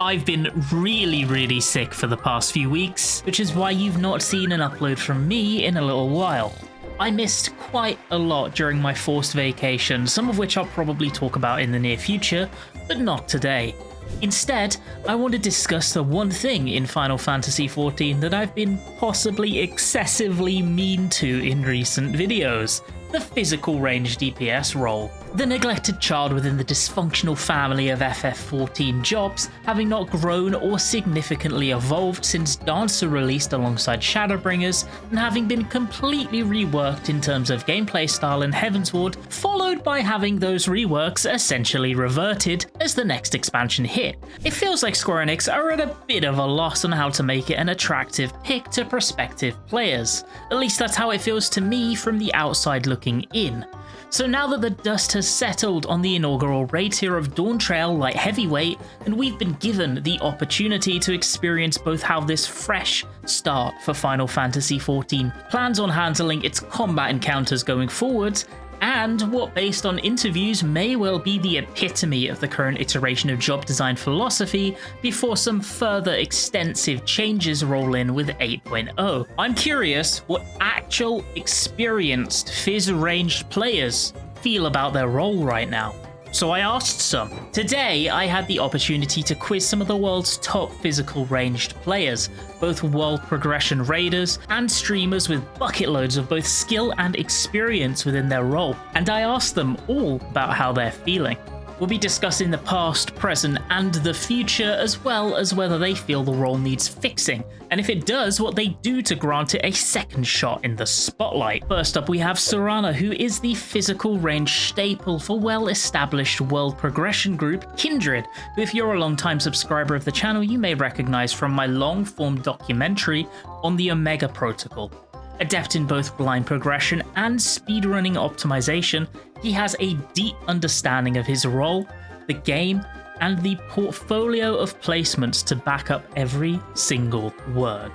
I've been really sick for the past few weeks, which is why you've not seen an upload from me in a little while. I missed quite a lot during my forced vacation, some of which I'll probably talk about in the near future, but not today. Instead, I want to discuss the one thing in Final Fantasy XIV that I've been possibly excessively mean to in recent videos: the physical range DPS role. The neglected child within the dysfunctional family of FF14 jobs, having not grown or significantly evolved since Dancer released alongside Shadowbringers, and having been completely reworked in terms of gameplay style in Heavensward, followed by having those reworks essentially reverted as the next expansion hit. It feels like Square Enix are at a bit of a loss on how to make it an attractive pick to prospective players. At least that's how it feels to me from the outside looking in. So now that the dust has settled on the inaugural raid tier of Dawntrail light heavyweight, and we've been given the opportunity to experience both how this fresh start for Final Fantasy XIV plans on handling its combat encounters going forwards, and what based on interviews may well be the epitome of the current iteration of job design philosophy before some further extensive changes roll in with 8.0. I'm curious what actual experienced Phys Ranged players feel about their role right now. So I asked some. Today I had the opportunity to quiz some of the world's top physical ranged players, both world progression raiders and streamers with bucket loads of both skill and experience within their role, and I asked them all about how they're feeling. We'll be discussing the past, present, and the future, as well as whether they feel the role needs fixing, and if it does, what they do to grant it a second shot in the spotlight. First up, we have Surana, who is the physical range staple for well-established world progression group Kindred, who if you're a long-time subscriber of the channel, you may recognize from my long-form documentary on the Omega Protocol. Adept in both blind progression and speedrunning optimization, he has a deep understanding of his role, the game, and the portfolio of placements to back up every single word.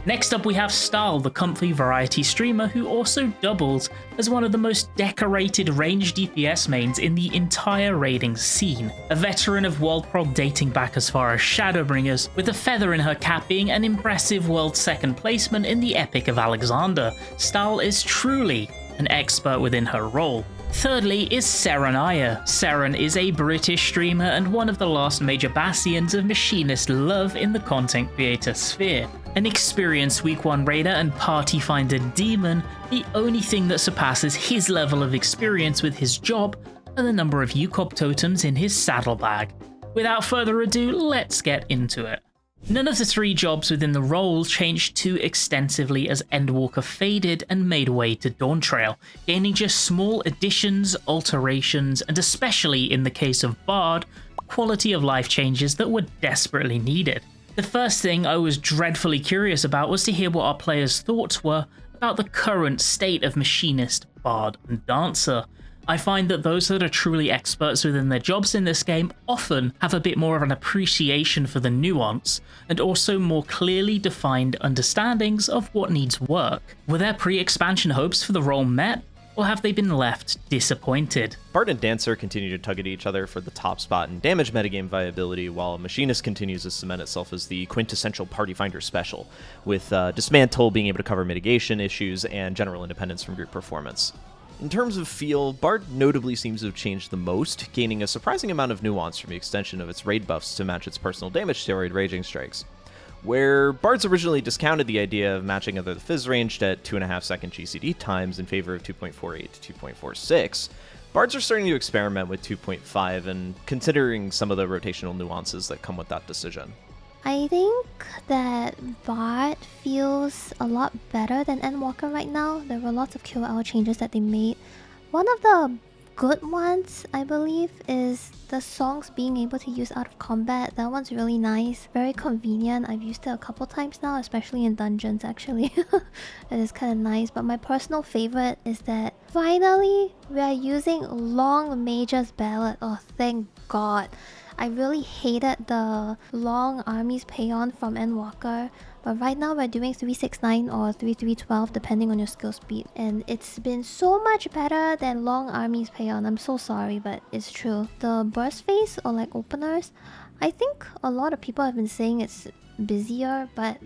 Next up we have Stal, the comfy variety streamer who also doubles as one of the most decorated range DPS mains in the entire raiding scene. A veteran of world prog dating back as far as Shadowbringers, with a feather in her cap being an impressive world second placement in the Epic of Alexander, Stal is truly an expert within her role. Thirdly is Seren. Seren is a British streamer and one of the last major bastions of Machinist love in the content creator sphere. An experienced week 1 raider and party finder demon, the only thing that surpasses his level of experience with his job are the number of UCOP totems in his saddlebag. Without further ado, let's get into it. None of the 3 jobs within the role changed too extensively as Endwalker faded and made way to Dawntrail, gaining just small additions, alterations, and especially in the case of Bard, quality of life changes that were desperately needed. The first thing I was dreadfully curious about was to hear what our players' thoughts were about the current state of Machinist, Bard, and Dancer. I find that those that are truly experts within their jobs in this game often have a bit more of an appreciation for the nuance, and also more clearly defined understandings of what needs work. Were their pre-expansion hopes for the role met, or have they been left disappointed? Bard and Dancer continue to tug at each other for the top spot in damage metagame viability, while Machinist continues to cement itself as the quintessential party finder special, with Dismantle being able to cover mitigation issues and general independence from group performance. In terms of feel, Bard notably seems to have changed the most, gaining a surprising amount of nuance from the extension of its raid buffs to match its personal damage steroid Raging Strikes. Where Bards originally discounted the idea of matching other the Phys Ranged at 2.5 second GCD times in favor of 2.48 to 2.46, Bards are starting to experiment with 2.5 and considering some of the rotational nuances that come with that decision. I think that Bard feels a lot better than Endwalker right now. There were lots of QL changes that they made. One of the good ones, I believe, is the songs being able to use out of combat. That one's really nice, very convenient. I've used it a couple times now, especially in dungeons actually. It is kind of nice, but my personal favorite is that finally we are using long Mage's Ballad. Oh, thank God. I really hated the long armies payon from Endwalker, but right now we're doing 369 or 3312 depending on your skill speed, and it's been so much better than long armies payon. I'm so sorry, but it's true. The burst phase or like openers, I think a lot of people have been saying it's busier, but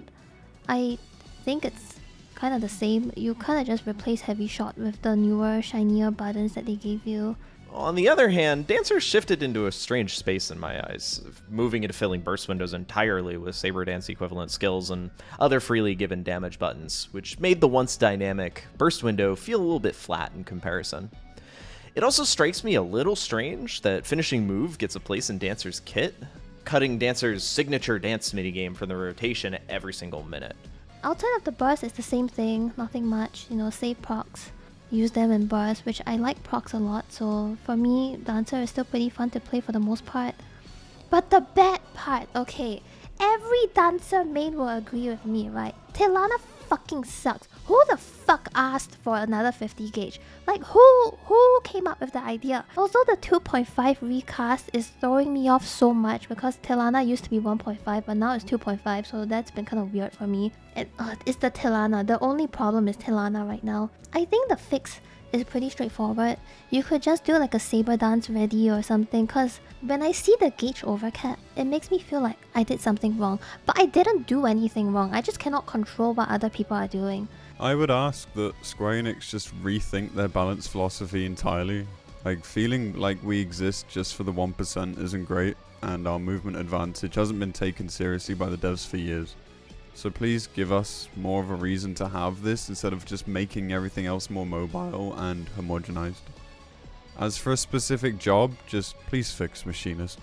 I think it's kind of the same. You kind of just replace heavy shot with the newer, shinier buttons that they gave you. On the other hand, Dancer shifted into a strange space in my eyes, moving into filling burst windows entirely with Saber Dance equivalent skills and other freely given damage buttons, which made the once dynamic burst window feel a little bit flat in comparison. It also strikes me a little strange that finishing move gets a place in Dancer's kit, cutting Dancer's signature dance minigame from the rotation every single minute. Outside of the burst, it's the same thing, nothing much, save procs. Use them in burst, which I like procs a lot, so for me, Dancer is still pretty fun to play for the most part. But the bad part, okay, every Dancer main will agree with me, right? Tilana fucking sucks. Who the fuck asked for another 50 gauge? Like, who came up with the idea? Also, the 2.5 recast is throwing me off so much because Tilana used to be 1.5, but now it's 2.5, so that's been kind of weird for me. And it's the Tilana. The only problem is Tilana right now. I think the fix is pretty straightforward. You could just do like a Saber Dance ready or something, because when I see the gauge overcap, it makes me feel like I did something wrong. But I didn't do anything wrong. I just cannot control what other people are doing. I would ask that Square Enix just rethink their balance philosophy entirely. Like, feeling like we exist just for the 1% isn't great, and our movement advantage hasn't been taken seriously by the devs for years. So please give us more of a reason to have this instead of just making everything else more mobile and homogenized. As for a specific job, just please fix Machinist.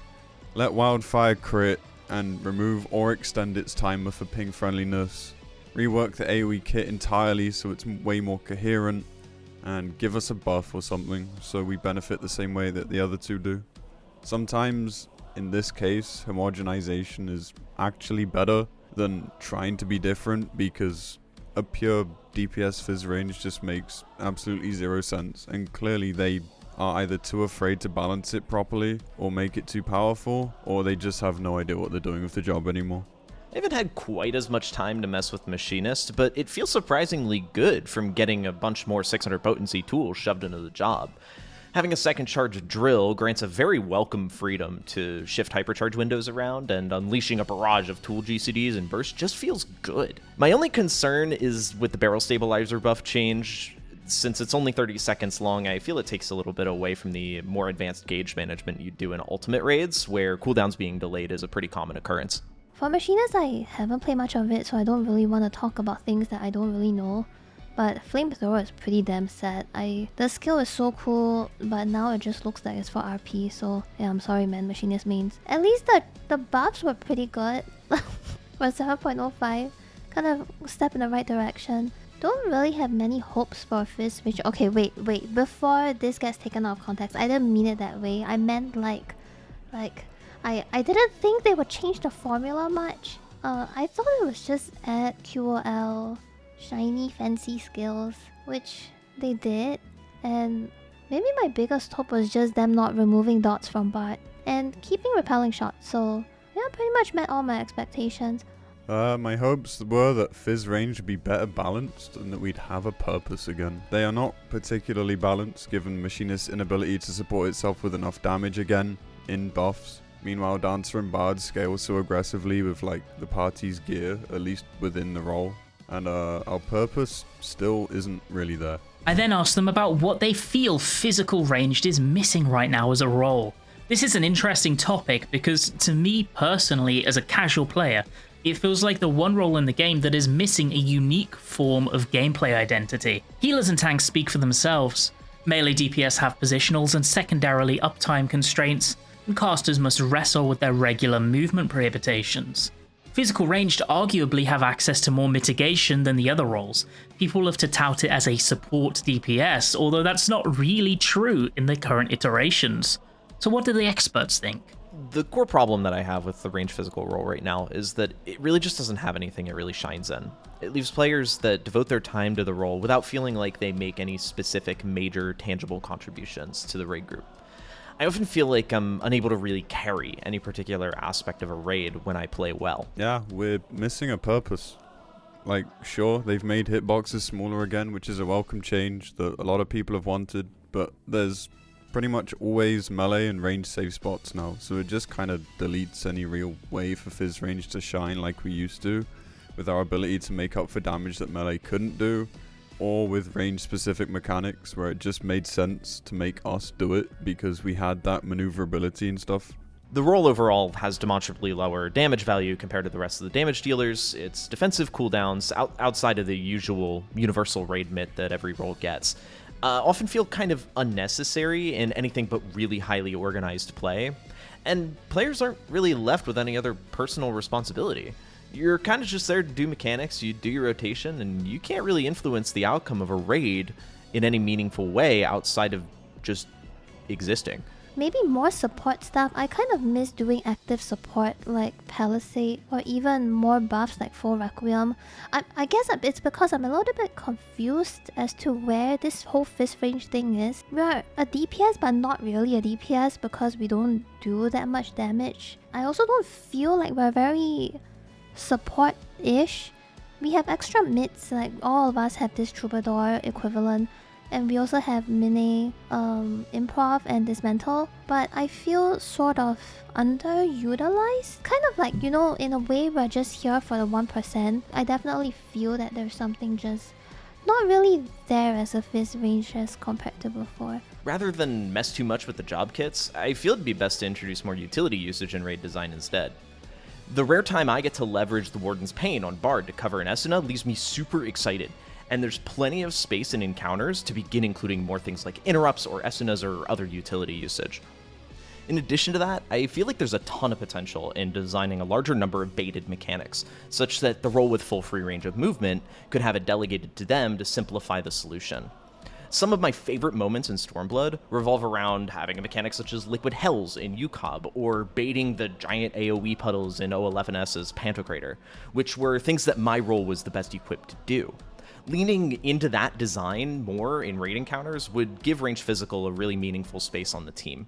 Let Wildfire crit and remove or extend its timer for ping friendliness. Rework the AoE kit entirely so it's way more coherent, and give us a buff or something so we benefit the same way that the other two do. Sometimes, in this case, homogenization is actually better than trying to be different, because a pure DPS Phys Ranged just makes absolutely zero sense, and clearly they are either too afraid to balance it properly or make it too powerful, or they just have no idea what they're doing with the job anymore. I haven't had quite as much time to mess with Machinist, but it feels surprisingly good from getting a bunch more 600 potency tools shoved into the job. Having a second charge drill grants a very welcome freedom to shift hypercharge windows around, and unleashing a barrage of tool GCDs and bursts just feels good. My only concern is with the barrel stabilizer buff change. Since it's only 30 seconds long, I feel it takes a little bit away from the more advanced gauge management you do in ultimate raids, where cooldowns being delayed is a pretty common occurrence. For Machinist, I haven't played much of it, so I don't really want to talk about things that I don't really know. But Flamethrower is pretty damn sad. The skill is so cool, but now it just looks like it's for RP, so yeah, I'm sorry man, Machinist mains. At least the buffs were pretty good for 7.05. Kind of step in the right direction. Don't really have many hopes for Phys Ranged. Okay, wait. Before this gets taken out of context, I didn't mean it that way. I meant like I didn't think they would change the formula much. I thought it was just add QOL, shiny fancy skills, which they did. And maybe my biggest hope was just them not removing dots from Bart and keeping repelling shots. So yeah, pretty much met all my expectations. My hopes were that Phys Ranged would be better balanced and that we'd have a purpose again. They are not particularly balanced given Machinist's inability to support itself with enough damage again in buffs. Meanwhile, Dancer and Bard scale so aggressively with like the party's gear, at least within the role. And our purpose still isn't really there. I then asked them about what they feel Physical Ranged is missing right now as a role. This is an interesting topic because to me personally, as a casual player, it feels like the one role in the game that is missing a unique form of gameplay identity. Healers and tanks speak for themselves. Melee DPS have positionals and secondarily uptime constraints, and casters must wrestle with their regular movement prohibitions. Physical Ranged arguably have access to more mitigation than the other roles. People love to tout it as a support DPS, although that's not really true in the current iterations. So what do the experts think? The core problem that I have with the ranged physical role right now is that it really just doesn't have anything it really shines in. It leaves players that devote their time to the role without feeling like they make any specific major tangible contributions to the raid group. I often feel like I'm unable to really carry any particular aspect of a raid when I play well. Yeah, we're missing a purpose. Like, sure, they've made hitboxes smaller again, which is a welcome change that a lot of people have wanted, but there's pretty much always melee and range safe spots now, so it just kind of deletes any real way for Phys Ranged to shine like we used to, with our ability to make up for damage that melee couldn't do, or with range specific mechanics where it just made sense to make us do it because we had that maneuverability and stuff. The role overall has demonstrably lower damage value compared to the rest of the damage dealers. Its defensive cooldowns, outside of the usual universal raid mitt that every role gets, often feel kind of unnecessary in anything but really highly organized play, and players aren't really left with any other personal responsibility. You're kind of just there to do mechanics, you do your rotation, and you can't really influence the outcome of a raid in any meaningful way outside of just existing. Maybe more support stuff. I kind of miss doing active support like Palisade, or even more buffs like Full Requiem. I guess it's because I'm a little bit confused as to where this whole Phys Range thing is. We're a DPS but not really a DPS because we don't do that much damage. I also don't feel like we're very support-ish. We have extra mids, like all of us have this Troubadour equivalent. And we also have Mini, Improv, and Dismantle. But I feel sort of underutilized. Kind of like, in a way we're just here for the 1%. I definitely feel that there's something just not really there as a Phys Range as compared to before. Rather than mess too much with the job kits, I feel it'd be best to introduce more utility usage in raid design instead. The rare time I get to leverage the Warden's Pain on Bard to cover an Esuna leaves me super excited. And there's plenty of space in encounters to begin including more things like interrupts or Esunas or other utility usage. In addition to that, I feel like there's a ton of potential in designing a larger number of baited mechanics, such that the role with full free range of movement could have it delegated to them to simplify the solution. Some of my favorite moments in Stormblood revolve around having a mechanic such as Liquid Hells in UCOB, or baiting the giant AoE puddles in O11S's Pantocrator, which were things that my role was the best equipped to do. Leaning into that design more in raid encounters would give Ranged Physical a really meaningful space on the team.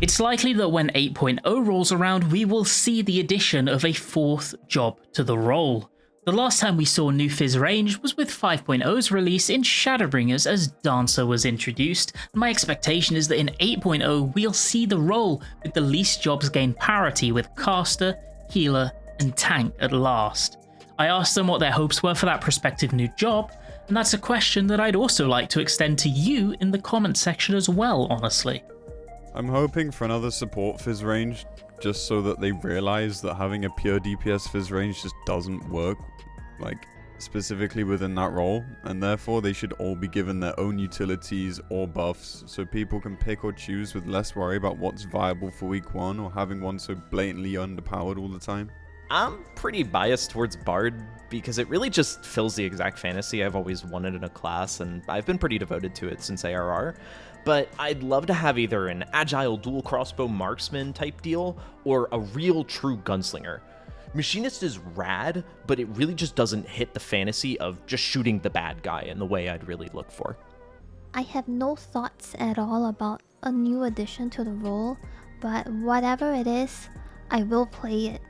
It's likely that when 8.0 rolls around, we will see the addition of a fourth job to the role. The last time we saw new Phys Ranged was with 5.0's release in Shadowbringers as Dancer was introduced. My expectation is that in 8.0 we'll see the role with the least jobs gain parity with Caster, Healer, and Tank at last. I asked them what their hopes were for that prospective new job, and that's a question that I'd also like to extend to you in the comment section as well, honestly. I'm hoping for another support Phys Range, just so that they realize that having a pure DPS Phys Range just doesn't work, like, specifically within that role, and therefore they should all be given their own utilities or buffs, so people can pick or choose with less worry about what's viable for week 1 or having one so blatantly underpowered all the time. I'm pretty biased towards Bard because it really just fills the exact fantasy I've always wanted in a class, and I've been pretty devoted to it since ARR. But I'd love to have either an agile dual crossbow marksman type deal or a real true gunslinger. Machinist is rad, but it really just doesn't hit the fantasy of just shooting the bad guy in the way I'd really look for. I have no thoughts at all about a new addition to the role, but whatever it is, I will play it.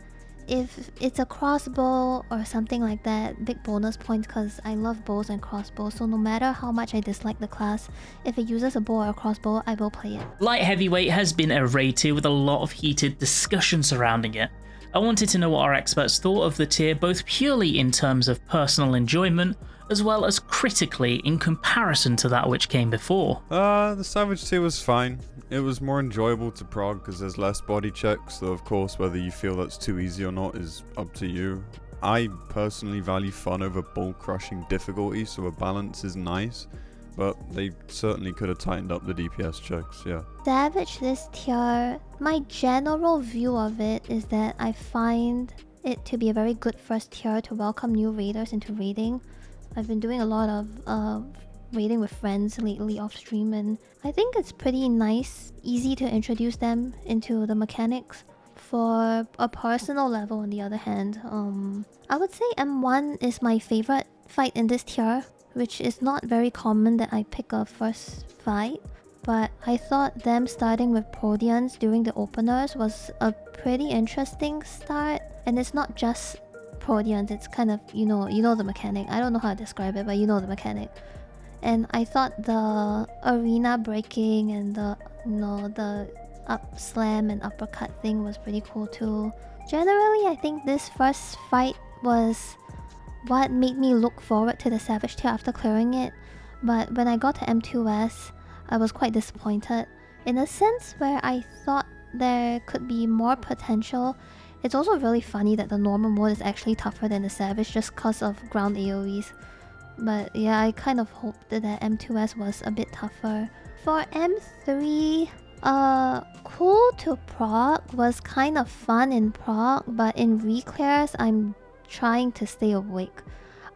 If it's a crossbow or something like that, big bonus points because I love bows and crossbows, so no matter how much I dislike the class, if it uses a bow or a crossbow, I will play it. Light Heavyweight has been a raid tier with a lot of heated discussion surrounding it. I wanted to know what our experts thought of the tier, both purely in terms of personal enjoyment, as well as critically in comparison to that which came before. The Savage tier was fine. It was more enjoyable to prog because there's less body checks, though of course whether you feel that's too easy or not is up to you. I personally value fun over bull crushing difficulty, so a balance is nice, but they certainly could have tightened up the DPS checks, yeah. Savage this tier, my general view of it is that I find it to be a very good first tier to welcome new raiders into raiding. I've been doing a lot of raiding with friends lately off stream, and I think it's pretty nice, easy to introduce them into the mechanics. For a personal level, on the other hand, I would say M1 is my favorite fight in this tier, which is not very common that I pick a first fight, but I thought them starting with Proteans during the openers was a pretty interesting start, and it's not just Proteans, it's kind of, you know the mechanic. I don't know how to describe it, but you know the mechanic. And I thought the arena breaking and the No, the up slam and uppercut thing was pretty cool too. Generally, I think this first fight was what made me look forward to the Savage Tier after clearing it. But when I got to M2S, I was quite disappointed. In a sense where I thought there could be more potential. It's also really funny that the normal mode is actually tougher than the Savage just cause of ground AoEs. But yeah, I kind of hoped that M2S was a bit tougher. For M3, cool to proc was kind of fun in proc, but in reclears, I'm trying to stay awake.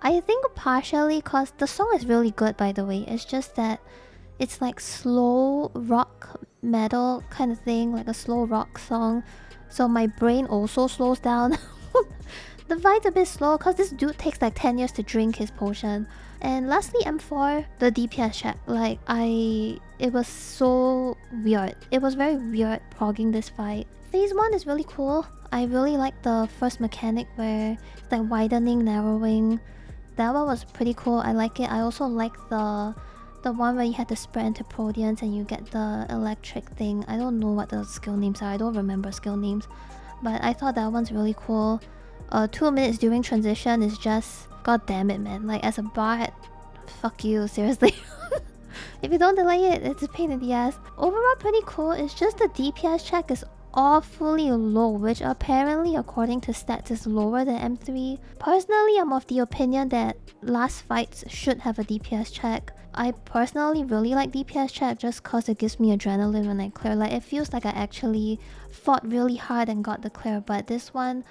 I think partially cause the song is really good, by the way. It's just that it's like slow rock metal kind of thing, like a slow rock song. So my brain also slows down. The fight's a bit slow cause this dude takes like 10 years to drink his potion. And lastly, M4, the DPS check. Like it was so weird. It was very weird progging this fight. Phase 1 is really cool. I really like the first mechanic where it's like widening, narrowing. That one was pretty cool. I like it. I also like the one where you had to spread into Proteans and you get the electric thing. I don't know what the skill names are. I don't remember skill names. But I thought that one's really cool. 2 minutes during transition is just... God damn it, man. Like, as a bard, fuck you, seriously. If you don't delay it, it's a pain in the ass. Overall, pretty cool. It's just the DPS check is awfully low, which apparently, according to stats, is lower than M3. Personally, I'm of the opinion that last fights should have a DPS check. I personally really like DPS check just cause it gives me adrenaline when I clear. Like, it feels like I actually fought really hard and got the clear, but this one,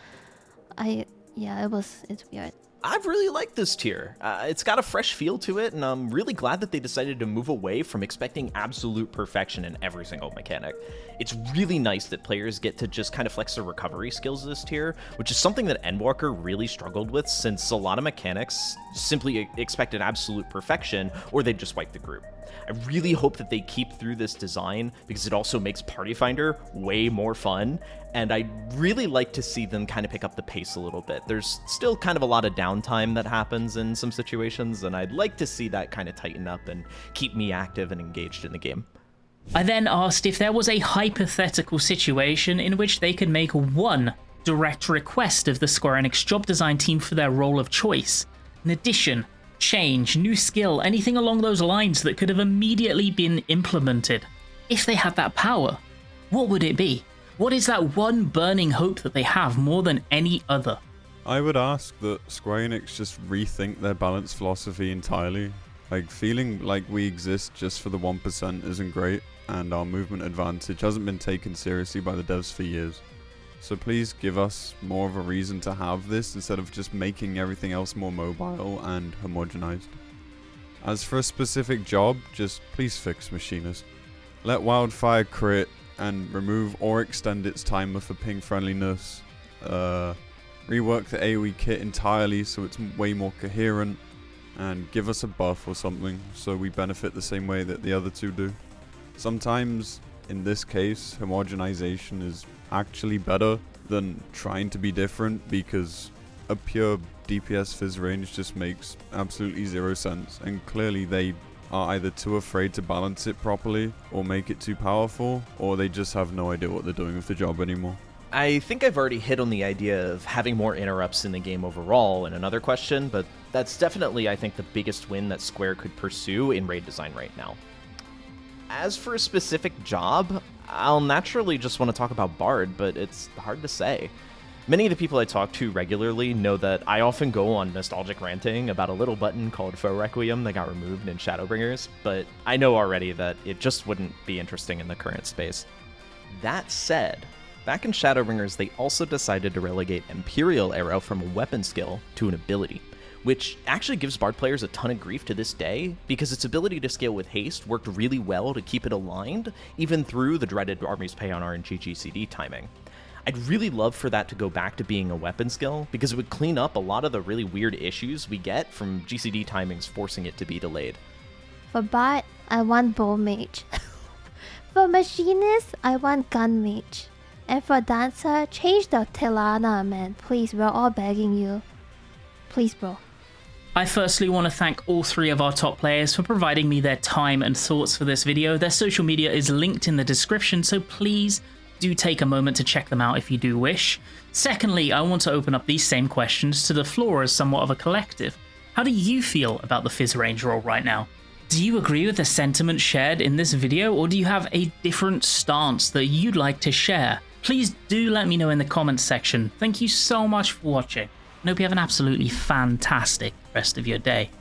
it's weird. I've really liked this tier. It's got a fresh feel to it, and I'm really glad that they decided to move away from expecting absolute perfection in every single mechanic. It's really nice that players get to just kind of flex their recovery skills this tier, which is something that Endwalker really struggled with since a lot of mechanics simply expected absolute perfection or they'd just wipe the group. I really hope that they keep through this design because it also makes Party Finder way more fun, and I'd really like to see them kind of pick up the pace a little bit. There's still kind of a lot of downtime that happens in some situations, and I'd like to see that kind of tighten up and keep me active and engaged in the game. I then asked if there was a hypothetical situation in which they could make one direct request of the Square Enix job design team for their role of choice. An addition, change, new skill, anything along those lines that could have immediately been implemented. If they had that power, what would it be? What is that one burning hope that they have more than any other? I would ask that Square Enix just rethink their balance philosophy entirely. Like, feeling like we exist just for the 1% isn't great, and our movement advantage hasn't been taken seriously by the devs for years. So please give us more of a reason to have this instead of just making everything else more mobile and homogenized. As for a specific job, just please fix Machinist. Let Wildfire crit and remove or extend its timer for ping friendliness. Rework the AoE kit entirely so it's way more coherent, and give us a buff or something so we benefit the same way that the other two do. Sometimes, in this case, homogenization is actually better than trying to be different, because a pure DPS Phys Ranged just makes absolutely zero sense, and clearly they are either too afraid to balance it properly or make it too powerful, or they just have no idea what they're doing with the job anymore. I think I've already hit on the idea of having more interrupts in the game overall in another question, but that's definitely, I think, the biggest win that Square could pursue in raid design right now. As for a specific job, I'll naturally just want to talk about Bard, but it's hard to say. Many of the people I talk to regularly know that I often go on nostalgic ranting about a little button called Foe Requiem that got removed in Shadowbringers, but I know already that it just wouldn't be interesting in the current space. That said, back in Shadowbringers, they also decided to relegate Imperial Arrow from a weapon skill to an ability, which actually gives Bard players a ton of grief to this day, because its ability to scale with haste worked really well to keep it aligned, even through the dreaded Armies Pay on RNG GCD timing. I'd really love for that to go back to being a weapon skill, because it would clean up a lot of the really weird issues we get from GCD timings forcing it to be delayed. For Bard, I want Bow Mage. For Machinist, I want Gun Mage. And for Dancer, change the Tilana, man. Please, we're all begging you. Please, bro. I firstly want to thank all 3 of our top players for providing me their time and thoughts for this video. Their social media is linked in the description, so please do take a moment to check them out if you do wish. Secondly, I want to open up these same questions to the floor as somewhat of a collective. How do you feel about the Phys Ranged role right now? Do you agree with the sentiment shared in this video, or do you have a different stance that you'd like to share? Please do let me know in the comments section. Thank you so much for watching, and hope you have an absolutely fantastic rest of your day.